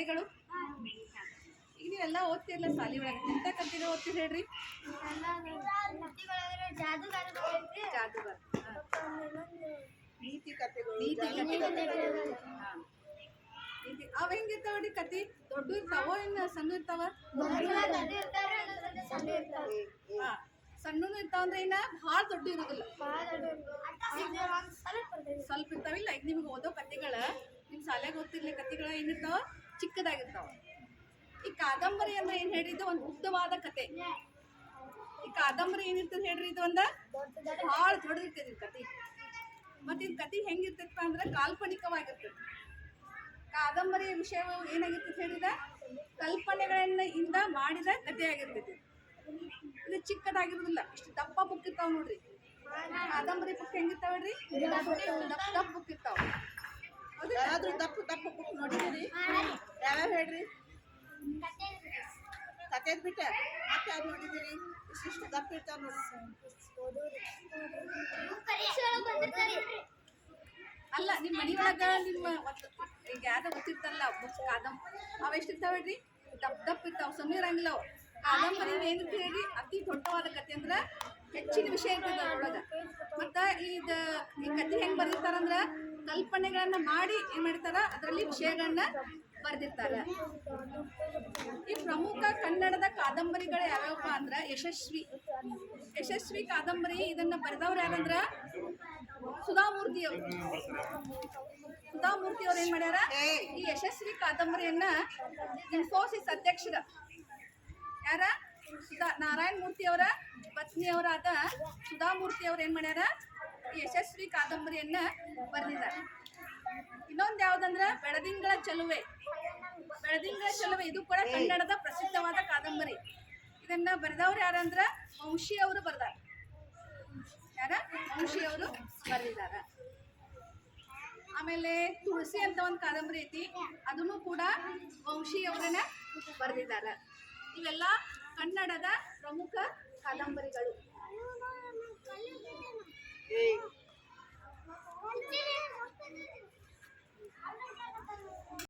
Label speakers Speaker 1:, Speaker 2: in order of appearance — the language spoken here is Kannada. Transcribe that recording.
Speaker 1: ಕತೆಗಳು ಈಗ ನೀವೆಲ್ಲ ಓದ್ತಿರಲ್ಲ ಸಾಲಿ ಒಳಗೆ ಎಂಥ ಕತೆಗಳು ಓದ್ತೀರಿ ಹೇಳ್ರಿ? ಜಾದುಗಾರ,
Speaker 2: ನೀತಿ ಕಥೆಗಳು,
Speaker 1: ಅವ ಹೆಂಗಿರ್ತಾವ್ರಿ ಕತಿ? ದೊಡ್ಡ ಇರ್ತಾವೋ ಇನ್ನು ಸಣ್ಣ ಇರ್ತಾವ? ಸಣ್ಣನು ಇರ್ತಾವ ಅಂದ್ರೆ ಇನ್ನ ಭಾಳ ದೊಡ್ಡ ಇರೋದಿಲ್ಲ, ಸ್ವಲ್ಪ ಇರ್ತಾವಿಲ್ಲ. ಈಗ ನಿಮ್ಗೆ ಓದೋ ಕತೆಗಳ ನಿಮ್ ಶಾಲೆಗೆ ಓದ್ತಿರ್ಲಿ ಕತೆಗಳ ಏನಿರ್ತಾವ? ಚಿಕ್ಕದಾಗಿರ್ತಾವ. ಈ ಕಾದಂಬರಿ ಅಂದ್ರೆ ಏನ್ ಹೇಳಿದ್ದು? ಒಂದು ಉದ್ದವಾದ ಕತೆ. ಈ ಕಾದಂಬರಿ ಏನಿರ್ತದೆ ಹೇಳ್ರಿ? ಇದು ಒಂದ ಭಾಳ ದೊಡ್ಡದಿರ್ತದೆ ಕತೆ. ಮತ್ತೆ ಈ ಕತೆ ಹೆಂಗಿರ್ತೈತ ಅಂದ್ರೆ ಕಾಲ್ಪನಿಕವಾಗಿರ್ತದೆ. ಕಾದಂಬರಿಯ ವಿಷಯ ಏನಾಗಿರ್ತದೆ ಹೇಳಿದ? ಕಲ್ಪನೆಗಳನ್ನ ಇಂದ ಮಾಡಿದ ಕತೆ ಆಗಿರ್ತೈತಿ. ಇದು ಚಿಕ್ಕದಾಗಿರೋದಿಲ್ಲ, ಇಷ್ಟು ದಪ್ಪ ಬುಕ್ ಇರ್ತಾವ ನೋಡ್ರಿ. ಕಾದಂಬರಿ ಬುಕ್ ಹೆಂಗಿರ್ತಾವ ಹೇಳ್ರಿ? ದಪ್ಪ ಬುಕ್ ಇರ್ತಾವ.
Speaker 2: ಯಾರಾದ್ರೂ ದಪ್ಪ ಬುಕ್ ನೋಡಿದಿರಿ? ಯಾವ್ಯಾವ ಹೇಳ್ರಿ? ಕತೆದ್ ಬಿಟ್ಟೆ ಮತ್ತೆ ಯಾರು ನೋಡಿದಿರಿ? ಇಷ್ಟು ದಪ್ಪ ಇರ್ತಾವ ನೋಡಿ.
Speaker 1: ಅಲ್ಲ, ನಿಮ್ಮ ಮನೆಯೊಳಗ ನಿಮ್ಮ ಈಗ ಯಾವ್ದ ಗೊತ್ತಿರ್ತಾರಲ್ಲ ಬುಕ್ಸ್ ಅವ ಎಷ್ಟಿರ್ತಾವ ಹೇಳ್ರಿ? ದಪ್ಪ ಇರ್ತಾವ, ಸಣ್ಣ ಇರಂಗಿಲ್ಲ ಅವು. ಕಾದಂಬರಿ ಏನಂತ ಹೇಳಿ ಅತಿ ದೊಡ್ಡವಾದ ಕತೆ ಅಂದ್ರೆ ಹೆಚ್ಚಿನ ವಿಷಯ ಇರ್ತದೆ ಅದ್ರೊಳಗೆ. ಮತ್ತು ಈ ಕತೆ ಹೆಂಗೆ ಬರೆದಿರ್ತಾರಂದ್ರೆ ಕಲ್ಪನೆಗಳನ್ನ ಮಾಡಿ ಏನು ಮಾಡಿರ್ತಾರ, ಅದರಲ್ಲಿ ವಿಷಯಗಳನ್ನ ಬರೆದಿರ್ತಾರೆ. ಈ ಪ್ರಮುಖ ಕನ್ನಡದ ಕಾದಂಬರಿಗಳು ಯಾವ್ಯಾವಪ್ಪ ಅಂದ್ರೆ ಯಶಸ್ವಿ ಕಾದಂಬರಿ. ಇದನ್ನ ಬರೆದವ್ರು ಯಾರಂದ್ರ ಸುಧಾಮೂರ್ತಿ ಅವರು ಏನ್ ಮಾಡ್ಯಾರ? ಈ ಯಶಸ್ವಿ ಕಾದಂಬರಿಯನ್ನ ಇನ್ಫೋಸಿಸ್ ಅಧ್ಯಕ್ಷರ ಯಾರ? ನಾರಾಯಣ ಮೂರ್ತಿ ಅವರ ಪತ್ನಿಯವರಾದ ಸುಧಾಮೂರ್ತಿ ಅವ್ರು ಏನ್ ಮಾಡ್ಯಾರ? ಈ ಯಶಸ್ವಿ ಕಾದಂಬರಿಯನ್ನ ಬರೆದಿದ್ದಾರೆ. ಇನ್ನೊಂದು ಯಾವ್ದಂದ್ರ ಬೆಳದಿಂಗಳ ಚೆಲುವೆ. ಇದು ಕೂಡ ಕನ್ನಡದ ಪ್ರಸಿದ್ಧವಾದ ಕಾದಂಬರಿ. ಇದನ್ನ ಬರೆದವ್ರು ಯಾರಂದ್ರ ವಂಶಿ ಅವರು ಬರ್ದಾರ. ವಂಶಿ ಅವರು ಬರೆದಿದ್ದಾರೆ. ಆಮೇಲೆ ತುಳಸಿ ಅಂತ ಒಂದು ಕಾದಂಬರಿ ಐತಿ, ಅದನ್ನು ಕೂಡ ವಂಶಿ ಅವರನ್ನ ಬರೆದಿದ್ದಾರೆ. ಇವೆಲ್ಲ ಕನ್ನಡದ ಪ್ರಮುಖ ಕಾದಂಬರಿಗಳು.